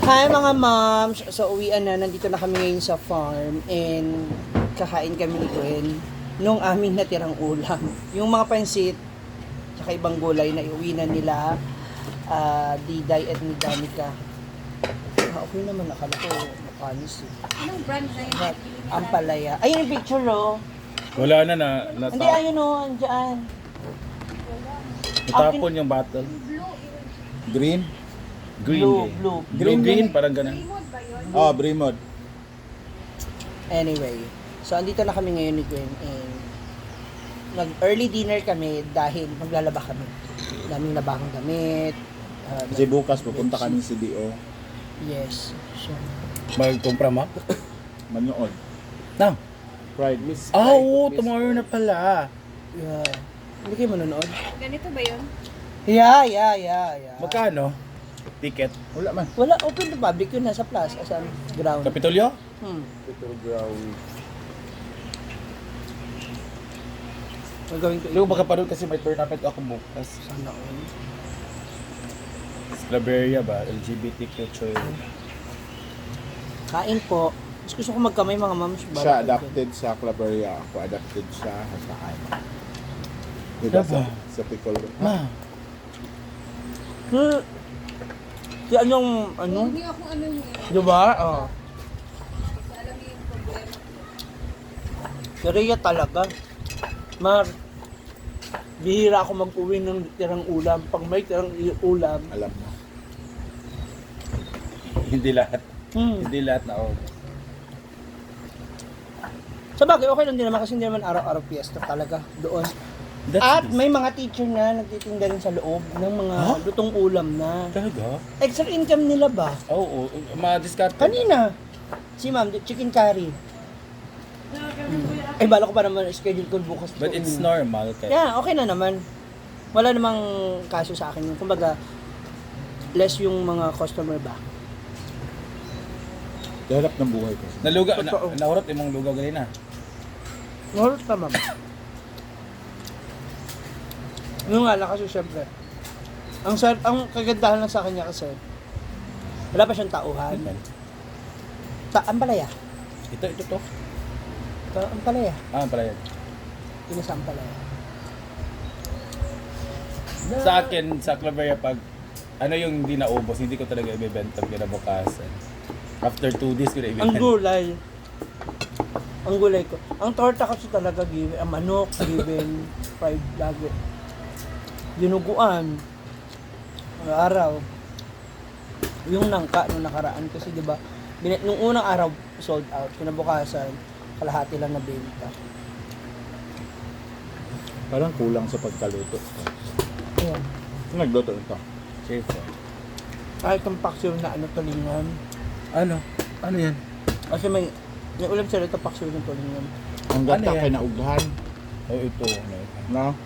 Hi mga moms! So uwian na, nandito na kami ngayon sa farm and kakain kami ni Gwen nung aming natirang ulam. Yung mga pansit, tsaka ibang gulay na iuwi na nila Diday at ni Danica. Okay naman, akala ko makanis eh. Anong brand na yun? But, Ampalaya. Ayun yung picture oh. Wala na Hindi, ayun oh, andyan. natapon yung bottle. Green? Green. Blue. Green, parang ganun. Oh, Bremod. Anyway, so andito na kami ngayon ni Gwen and nag-early dinner kami dahil maglalaba kami. Daming labahang damit. Kasi bukas pupunta kami sa DO. Yes. So, Magkumpra mo? Manood. Na. Pride. Miss Oo, tomorrow na pala. yeah. Hindi kayo manonood? Ganito ba yun? Yeah. Magkano? Ticket. Wala man. Wala, open to public yun, nasa plus, asan ground. Kapitolyo? Petrol ground. We're going to Lugo baka pa doon kasi may tournament ako bukas. Sana all. Sclaveria ba? LGBTQ choice. Kain po. Mas gusto ko magkamay mga moms. Siya adapted sa Claveria. Ako adapted siya sa kain. Diba Diba? sa Piccolo? Ma. Si anong, ano? Huwag niyo akong ano yun. Diba? Oh. Kasi alam niyo yung problema. Si Rhea talaga. Mar, bihira ako mag-uwi ng tirang ulam. Pag may tirang ulam, Alam mo. Hindi lahat. Hindi lahat na ako. sa bagay, okay lang din naman kasi hindi naman araw-araw piyesta talaga doon. At may mga teacher na nagtitinda rin sa loob ng mga lutong ulam na. Talaga? Extra income nila ba? Oo, ma-discard. Kanina, si ma'am, chicken curry. Ay, bala ko pa naman schedule ko bukas. But it's normal. Kaya. Yeah, okay na naman. Wala namang kaso sa akin yun. Kumbaga, less yung mga customer ba? Dahalap ng buhay ko. Naluga, Totoo. nahurot imong lugaw ganina. Normal ka, ma'am. Yung nga lang kasi syempre, ang kagandahan lang sa kanya kasi, wala pa siyang tauhan. Ampalaya. Ito to. Ampalaya. Pala yan. Yun sa Ampalaya. Sa akin, sa Claveria, pag ano yung hindi naubos, hindi ko talaga ibebenta kinabukasan. After 2 days ko na Ang ibebenta. gulay. Ang gulay ko. Ang torta kasi talaga given, ang manok given, fried lagi. Dinuguan. Araw. Yung nangka nung nakaraan kasi 'di ba? Nung unang araw sold out, kinabukasan kalahati lang na benta. Parang kulang sa pagkaluto. Ayan. Sino nagluto ito? Chef. Kahit ang paksiw na ano tulingan. Ano? Ano yan? Kasi may ulam sila ito paksiw ng tulingan. Ang Ano gata yan? kay naughan. Oh, ito. No?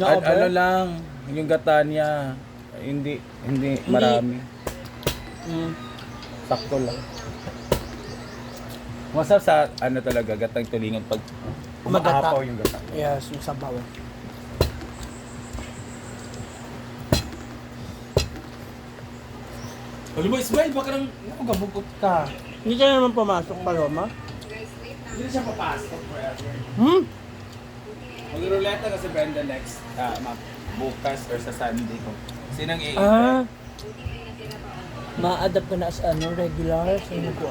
Na-over? Ano lang, yung gata niya, hindi marami. Sakto lang. Masarap sa ano talaga, gatang tulingan pag Magata. umaapaw yung gata. Yes, yung sabaw. Alam mo, Ismael, baka nang gabugot ka. Hindi ka na naman pumasok, Paloma. Hindi siya papasok forever. Mag-ruleta ka sa Brenda next, bukas or sa Sunday ko. Sinang i-invite? Ma-adapt ka na as ano, regular. So, hindi ko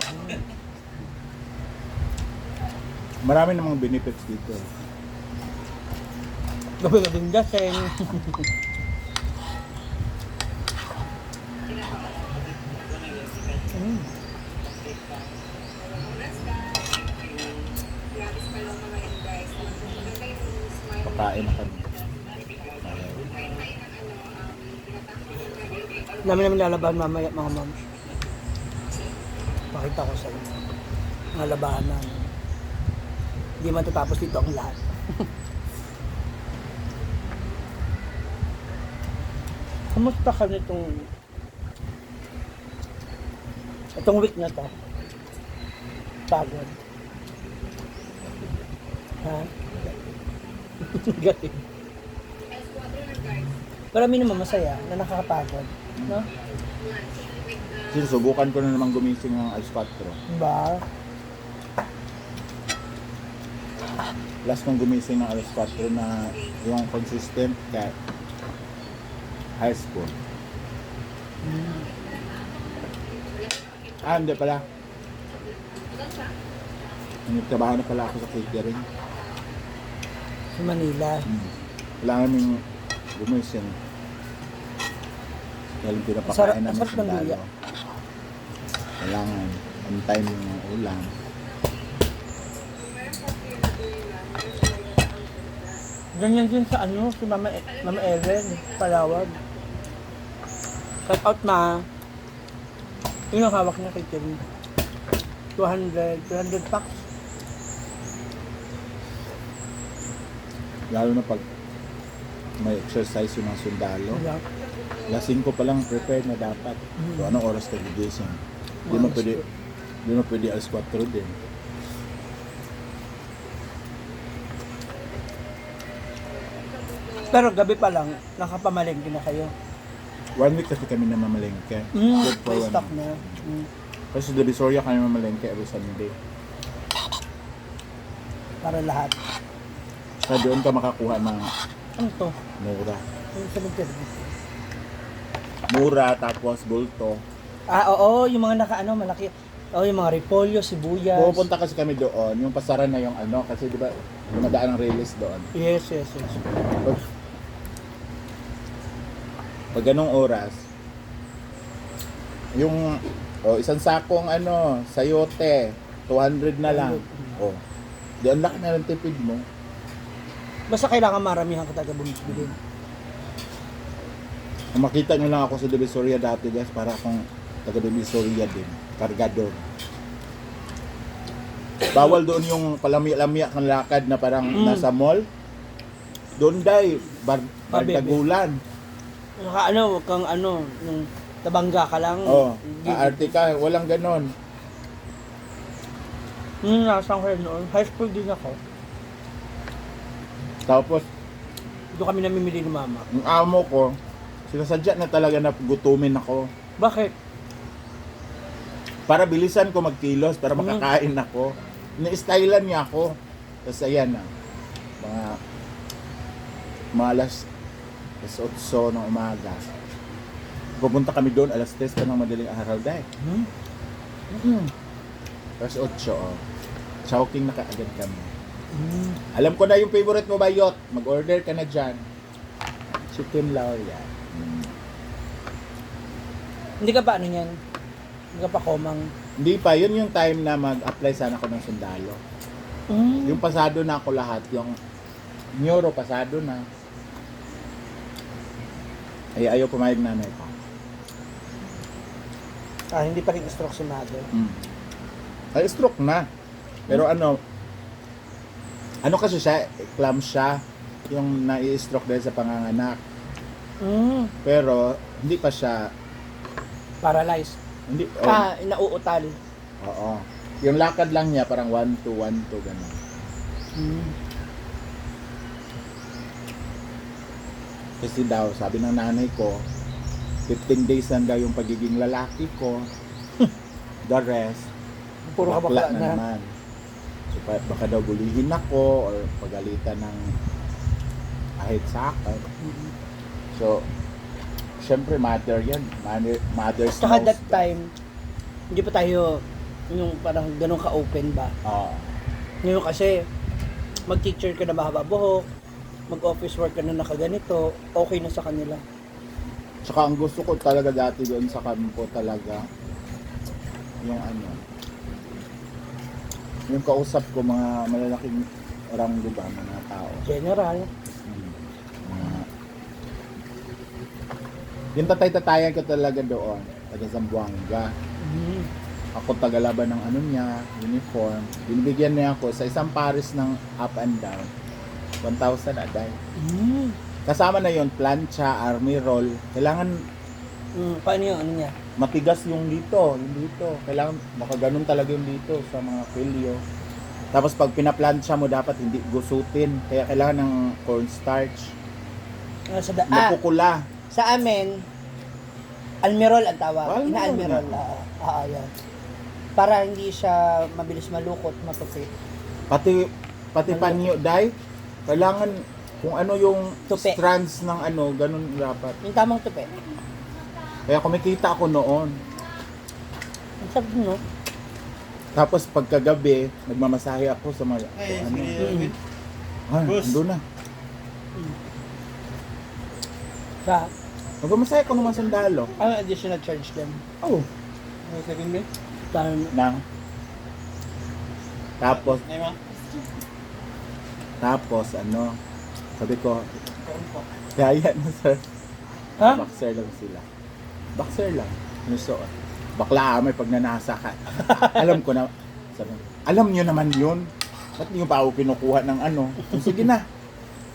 Marami namang benefits dito. Gabi-gabing daseng. Pakain na kami. Dami namin lalabahan mamaya mga moms. Pakita ko sa inyo. Mga labahan namin. Hindi matatapos dito ang lahat. Kamusta ka itong week na to? Pagod. Ha? Galing. Pero minimum masaya na nakakapagod. No? Subukan ko na naman gumising ng alas 4. Ba? Last kong gumising ng alas 4 na yung consistent ka high school. Hindi pala. Nagtrabaho na pala ako sa catering. Sa Manila. Kailangan yung gumising. Dahil pinapakain Sarap- namin sarap ng luya. Kailangan on time yung ulam. Ganyan din sa ano, si Mama Ellen, Palawag. Cut out ma. Yun ang hawak niya kay Terry. 200 packs. Lalo na pag may exercise yung mga sundalo. Yeah. Alas 5 pa lang prepared na dapat. So, anong oras ka gigising? Hindi mo pwede alas 4 din. Pero gabi pa lang, nakapamalengke na kayo. 1 week kasi kami na mamalengke. Good for May 1 stock week. na. Kasi sa Divisoria kami mamalengke every Sunday. Para lahat. Kaya doon ka makakuha ng Ano to? mura. Yung sa Terry. Mura, tapos bulto. Ah, oo, yung mga naka ano, malaki. Oo, yung mga repolyo, sibuyas. Pupunta kasi kami doon, yung pasaran na yung ano, kasi di ba, dumadaan ng release doon. Yes. Pag ganong oras, yung isang sakong ano, sayote, 200 na lang. Di ang laki na ng tipid mo. Basta kailangan maramihan ka taga bumibili. Kung makita nyo lang ako sa Divisoria dati guys, para akong taga Divisoria din, kargador. Bawal doon yung palamya-lamya kang lakad na parang nasa mall. Doon day, bardagulan. Saka ano, wag kang ano, yung tabangga ka lang. Aarte ka, walang ganon. Nasaan ko noon? High school din ako. Tapos, Doon kami namimili ni mama. yung amo ko, sinasadya na talaga na gutumin ako. Bakit? Para bilisan ko magkilos, para makakain ako. Ni-stylean niya ako. Tapos ayan na. Mga alas 8 ng umaga. Pupunta kami doon, alas 3 pa ng madaling araw dahil. Alas 8, Chowking na kaagad kami. Alam ko na yung favorite mo, Bayot. Mag-order ka na dyan. Chicken Lauria. Hindi ka pa ano yan? Hindi ka pa komang? Hindi pa, yun yung time na mag-apply sana ako ng sundalo. Yung pasado na ako lahat, yung Neuro pasado na. Ay, ayaw pumayag nanay ko. Hindi pa rin stroke si mother. Ay, stroke na. Pero ano kasi siya, clam siya, yung nai-stroke dahil sa panganganak. Pero, hindi pa siya, Paralyzed. hindi, Nauutali. oo. Yung lakad lang niya, parang 1-2, 1-2, gano'n. Kasi daw, sabi ng nanay ko, 15 days lang daw yung pagiging lalaki ko. The rest, Puro bakla kabakla na. naman. So, baka daw bulihin ako or pagalitan ng ahit sa akin. So, syempre mother yan. Mother's Saka knows that time, hindi pa tayo yung parang ganun ka-open ba? Oo. Ngayon kasi, mag-teacher ka na mahaba buhok, mag-office work ka na nakaganito, okay na sa kanila. Tsaka ang gusto ko talaga dati doon sa kampo talaga, yung ano, yung kausap ko mga malalaking ranggo ba, mga tao. General. Yung tatay-tatayan ko talaga doon, taga Zamboanga. Ako tagalaban ng ano niya, uniform. Binibigyan niya ako sa isang pares ng up and down. 1,000 a day. Kasama na yon plancha, army roll. Kailangan Paano yung ano niya? matigas yung dito. Kailangan makaganon talaga yung dito sa mga pilyo. Tapos pag pinaplancha mo, dapat hindi gusutin. Kaya kailangan ng cornstarch. Sa Napukula. sa amin, Almerol ang tawag. Almerol Ina-almerol. na. Yan. Para hindi siya mabilis malukot, matupi. Pati panyo, day, kailangan kung ano yung Tupi. strands ng ano, ganun dapat. Yung tamang tupi. Kaya kumikita ako noon. Ang sarap no? Tapos pagkagabi, nagmamasahe ako sa mga, ano. Andun na. Sa, Nagmamasahe ako ng mga sundalo. ano additional charge din? Oh. Nang. Tapos ano, sabi ko, kaya na sir. Ha? Boxer lang sila. Boxer lang. Ano suot? Bakla may pag nanasa ka. Alam ko na. Sabi, alam nyo naman yun. Ba't nyo pa ako kinukuha ng ano? Sige na.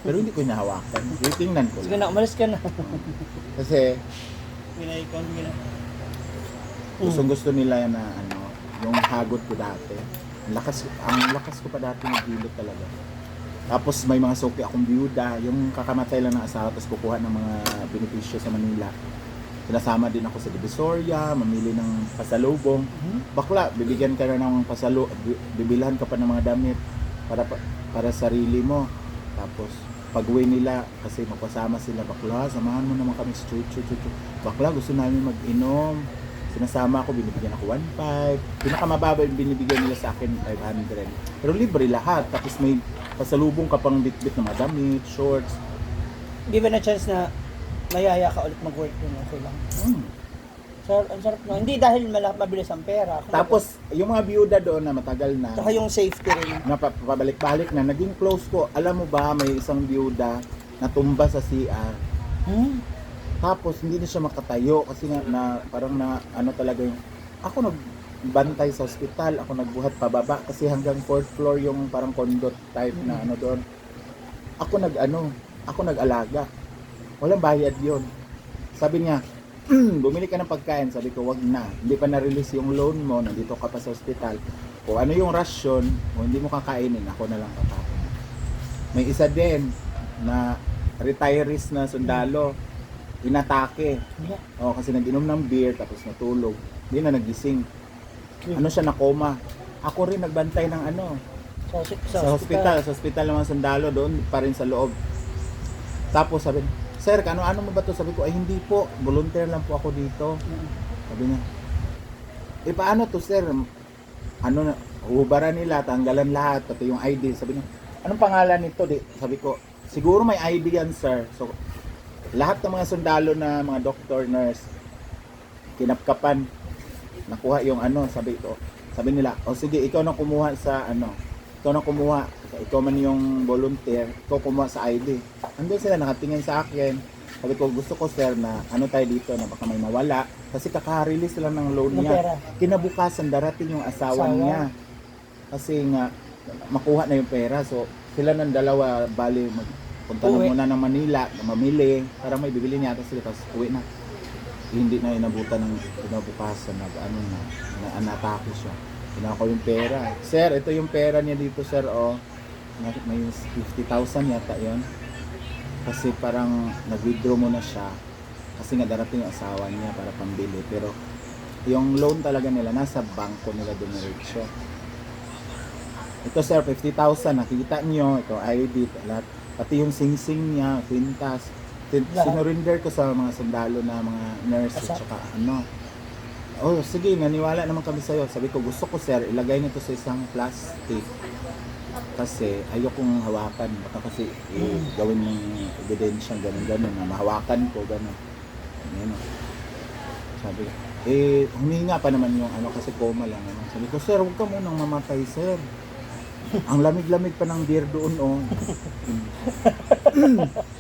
Pero hindi ko nahawakan. Tingnan ko Sige lang. na, umalis ka na. Kasi gusto nila na ano, yung hagod ko dati. Ang lakas ko pa dati nagilot talaga. Tapos may mga suki akong biyuda, yung kakamatay lang ng asawa, tapos kukuha ng mga benepisyo sa Manila. Sinasama din ako sa Divisoria, mamili ng pasalubong. Bakla, bibigyan ka na ng bibilhan ka pa ng mga damit para sarili mo. Tapos pag-uwi nila, kasi magpasama sila, bakla, samahan mo naman kami sa church. Bakla, gusto namin mag-inom. Sinasama ako, binibigyan ako 1.5. Pinakamababa yung binibigyan nila sa akin, 500. Pero libre lahat. Tapos may pasalubong ka pang bit-bit na mga damit, shorts. Given a chance na mayaya ka ulit mag-work yun, okay lang. Ang sarap no? Hindi dahil mabilis ang pera. Tapos, yung mga biyuda doon na matagal na, saka yung safety rin. na pabalik-balik na, naging close ko. Alam mo ba, may isang biyuda na tumba sa CR. Tapos, hindi na siya makatayo kasi nga, parang na, ano talaga yung, ako nagbantay sa ospital, ako nagbuhat pababa kasi hanggang 4th floor yung parang condo type na ano doon. Ako nag-alaga. Walang bayad yon. Sabi niya, bumili ka ng pagkain. Sabi ko, wag na. Hindi pa na-release yung loan mo, nandito ka pa sa ospital. Kung ano yung rasyon, o hindi mo kakainin, ako na lang kakain. May isa din na retirees na sundalo, inatake. O, kasi nag-inom ng beer, tapos natulog. Hindi na nagising. Ano siya, na coma. Ako rin nagbantay ng ano, sa hospital ng mga sundalo, doon pa rin sa loob. Tapos sabi, sir, ano mo ba to? Sabi ko, ay hindi po, volunteer lang po ako dito. Sabi niya, paano to sir? Ano na, hubaran nila, tanggalan lahat, pati yung ID. Sabi niya, anong pangalan nito? Sabi ko, siguro may ID yan sir. So, lahat ng mga sundalo na mga doctor, nurse, kinapkapan, nakuha yung ano, sabi nila, sige, ikaw na kumuha sa ano, ikaw man yung volunteer, ikaw kumuha sa ID. Andun sila nakatingin sa akin. Sabi ko, gusto ko sir na ano tayo dito na baka may mawala. Kasi kaka-release lang ng loan niya. Kinabukasan darating yung asawa niya. Kasi nga, makuha na yung pera. So, sila ng dalawa, bali, punta na muna ng Manila, mamili. Parang may bibili niya. Tapos sila, tapos uwi na. Hindi na inabutan ng kinabukasan. Na-atake siya. Kina ko yung pera. Sir, ito yung pera niya dito, sir. Oh, may 50,000 yata yon. Kasi parang nag-withdraw mo na siya. Kasi nga darating yung asawa niya para pambili. Pero yung loan talaga nila, nasa bangko nila dumiretso. Ito, sir, 50,000. Nakikita niyo. Ito, ID, lahat. Pati yung sing-sing niya, kwintas. Sinurinder ko sa mga sundalo na mga nurse at saka ano. Oh, sige, naniwala naman kami sa'yo. Sabi ko, gusto ko sir, ilagay nito sa isang plastic. Kasi ayokong hawakan. Baka kasi gawin ng ebidensya, gano'n, na mahawakan ko, gano'n. Ano. Sabi, huminga pa naman yung ano, kasi coma lang. Ano. Sabi ko, sir, huwag ka munang mamatay, sir. Ang lamig-lamig pa ng beer doon, oh.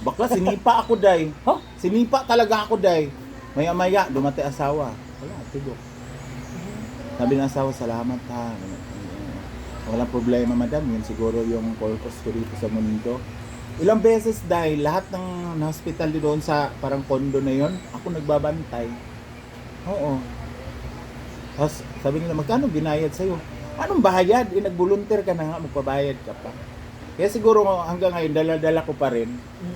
Bakla, sinipa ako, day. Sinipa talaga ako, day. Maya-maya, dumatay asawa. Wala, tigok. Sabi ng asawa, salamat ha. Walang problema, madam. Yun siguro yung purpose ko dito sa mundo. Ilang beses dahil lahat ng hospital doon sa parang condo na yon, ako nagbabantay. Oo. Tapos sabi nila, magkano binayad sa'yo? Anong bayad? Nag-volunteer ka na nga, magpabayad ka pa. Kaya siguro hanggang ngayon, dala-dala ko pa rin.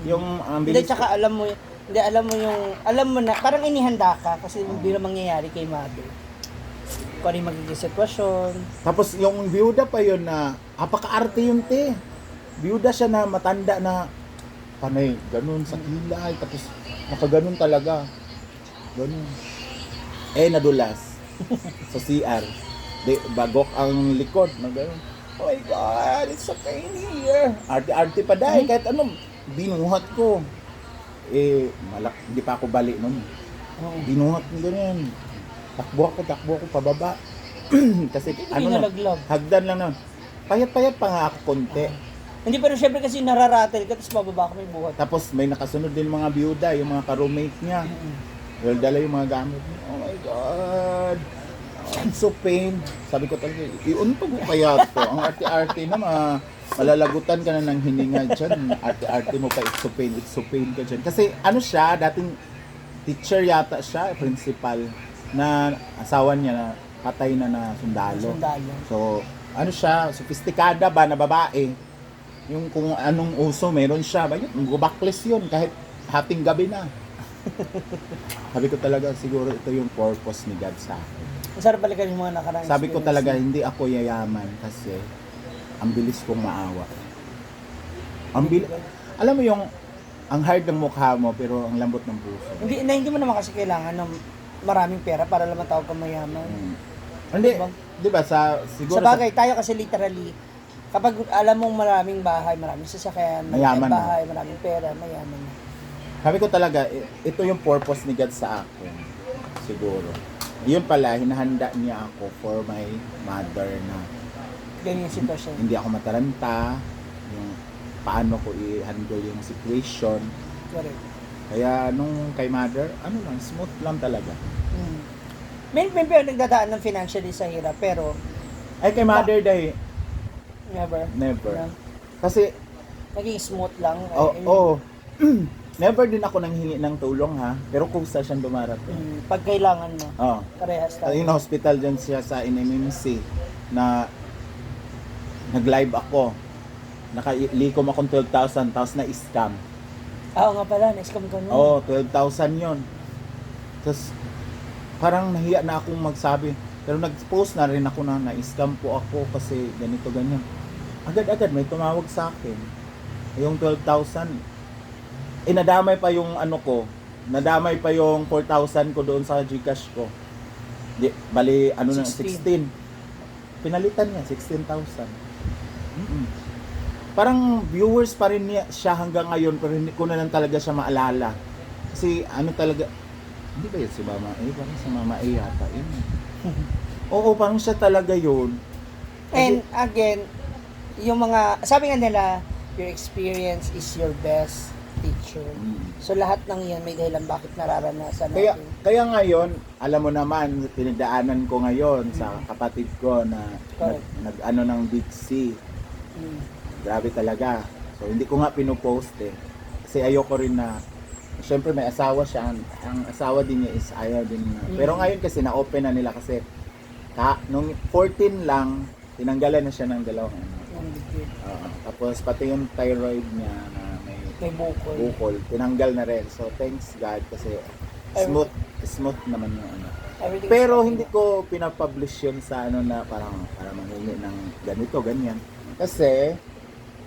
Yung Hindi, tsaka alam mo, Hindi, alam mo na, parang inihanda ka kasi hindi na mangyayari kay mother. Kung ano yung magiging sitwasyon. Tapos yung byuda pa yun na, apaka-arte yun te. Byuda siya na matanda na, panay, ganun sa kilay. Tapos nakaganon talaga. Ganun. Nadulas. Sa CR. Bagok ang likod. Na ganun. Oh my God, it's a pain here. Arte-arte pa dahil. Kahit ano, binuhat ko. Hindi pa ako bali nun. Binuhat ko ganyan. Takbo ako pababa. Kasi Hindi nalaglag. hagdan lang na. Payat-payat pa nga ako konti. Hindi, pero syempre kasi nararatel ka, tapos mababa ka may buhat. Tapos may nakasunod din mga byuda, yung mga ka-roommate niya. Well, dala yung mga gamit niya. Oh my God! I'm so pain. Sabi ko talaga, iuntog ko kaya to. Ang arte-arte na malalagutan ka na ng hininga dyan. Arte-arte mo pa, it's so pain ka dyan. Kasi ano siya, dating teacher yata siya, principal, na asawa niya na patay na sundalo. So, ano siya, sophisticada ba na babae? Yung kung anong uso meron siya, ba yun, backless yun kahit hating gabi na. Sabi ko talaga siguro ito yung purpose ni God sa akin. Masarap balikan yung mga nakaraan. Sabi ko talaga hindi ako yayaman kasi ang bilis kong maawa. Alam mo yung ang hard ng mukha mo pero ang lambot ng puso. Hindi mo naman kasi kailangan ng maraming pera para lang matawag kang mayaman. Hindi, di ba siguro Sa bagay, tayo kasi literally, kapag alam mong maraming bahay, maraming sasakyan, Mayaman maraming bahay, maraming pera, mayaman na. sabi ko talaga, ito yung purpose ni God sa akin. Siguro. Yun pala, hinahanda niya ako for my mother na Ganyan yung sitwasyon. hindi ako mataranta, yung paano ko i-handle yung situation. Correct. Kaya nung kay mother, ano lang, smooth lang talaga. May pero nagdadaan ng financially sa hirap, pero Ay, kay mother dahil, never. never. Yeah. Kasi, Naging smooth lang. never din ako nanghingi ng tulong ha, pero kusa siyang dumarating. Pag kailangan mo, Oh. parehas tayo. Yung hospital dyan siya sa NMMC na nag-live ako. Nakalikom akong 12,000 tapos na-scam. Oo nga pala, na-scam ka na. Oo, 12,000 yon. Tapos parang nahiya na akong magsabi. Pero nag-post na rin ako na na-scam po ako kasi ganito ganyan. Agad-agad may tumawag sa akin. Yung 12,000. Nadamay pa yung ano ko. Nadamay pa yung 4,000 ko doon sa GCash ko. Bali, 16. Pinalitan niya, 16,000. Parang viewers pa rin siya hanggang ngayon pero hindi ko na lang talaga siya maalala. Kasi ano talaga, hindi ba yun si Mama A? Parang si Mama A yata yun. Oo, parang siya talaga yun. And again, yung mga, sabi nga nila, your experience is your best teacher. So lahat ng yan may dahilan bakit nararanasan natin. Kaya ngayon, alam mo naman, pinagdaanan ko ngayon sa kapatid ko na nag-ano ng Big C. Grabe talaga. So hindi ko nga pinopost eh. Kasi ayoko rin na, syempre may asawa siya, ang asawa din niya is ayaw din na. Pero ngayon kasi na-open na nila kasi nung 14 lang, tinanggalan na siya ng dalawang ano. Tapos pati yung thyroid niya na may bukol, tinanggal na rin. So thanks God kasi smooth naman yung ano. Pero hindi ko pinapublish yun sa ano na parang para mangingi ng ganito, ganyan. Kasi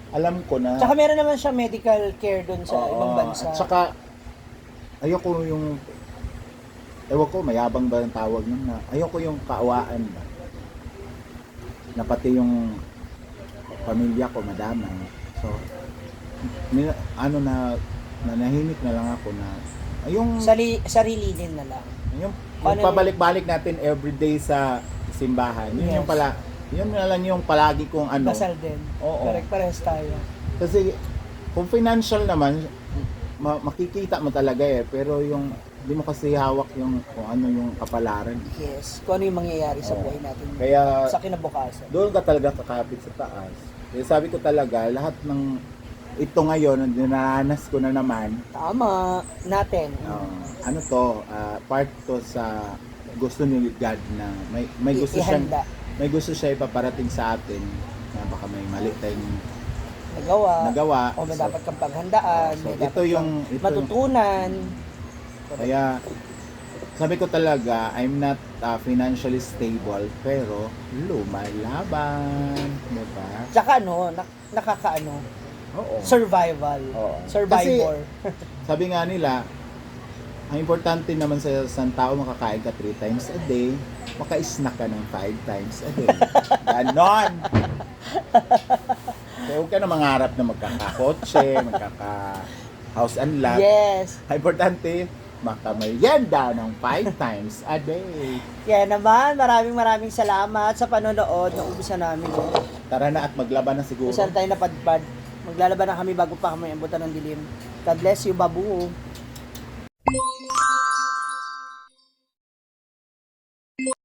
alam ko na Tsaka meron naman siya medical care doon sa ibang bansa. At saka ayoko yung ewan ko, mayabang ba ang tawag nun na ayoko yung kaawaan ba na pati yung pamilya ko madamay. So nahimik na lang ako na yung Sarili din na lang. yung pabalik-balik natin everyday sa simbahan. Yun yung pala, yun na lang yung palagi kong ano. Dasal din. Oo. Correct, parehas tayo. Kasi kung financial naman, makikita mo talaga eh. Pero yung hindi mo kasi hawak yung kung ano yung kapalaran. Yes, kung ano yung mangyayari sa buhay natin. Kaya Sa kinabukasan. doon ka talaga kakapit sa taas. Kaya sabi ko talaga, lahat ng ito ngayon, dinaranas ko na naman. Tama. Natin. Ano to, part to sa gusto ni God na may gusto siyang Ihanda. may gusto siya ipaparating sa atin na baka may mali tayong nagawa, o may So, dapat kang paghandaan, so, may ito dapat yung- kang ito matutunan. Kaya, sabi ko talaga, I'm not financially stable, pero lumalaban. Diba? Tsaka nakakaano, Oo. survival. Oo. Survivor. Sabi nga nila, ang importante naman sa isang tao, makakain ka 3 times a day, maka-snack ka ng 5 times a day. Ganon! Kaya huwag ka na mangarap na magkakakotse, magkaka-house and lot. Yes. Ang importante, makamerienda ng 5 times a day. Kaya naman, maraming salamat sa panonood. Naubusan namin. Tara na at maglaban na siguro. Usan tayo napadpad. Maglalaban na kami bago pa kami abutan ng dilim. God bless you, babu.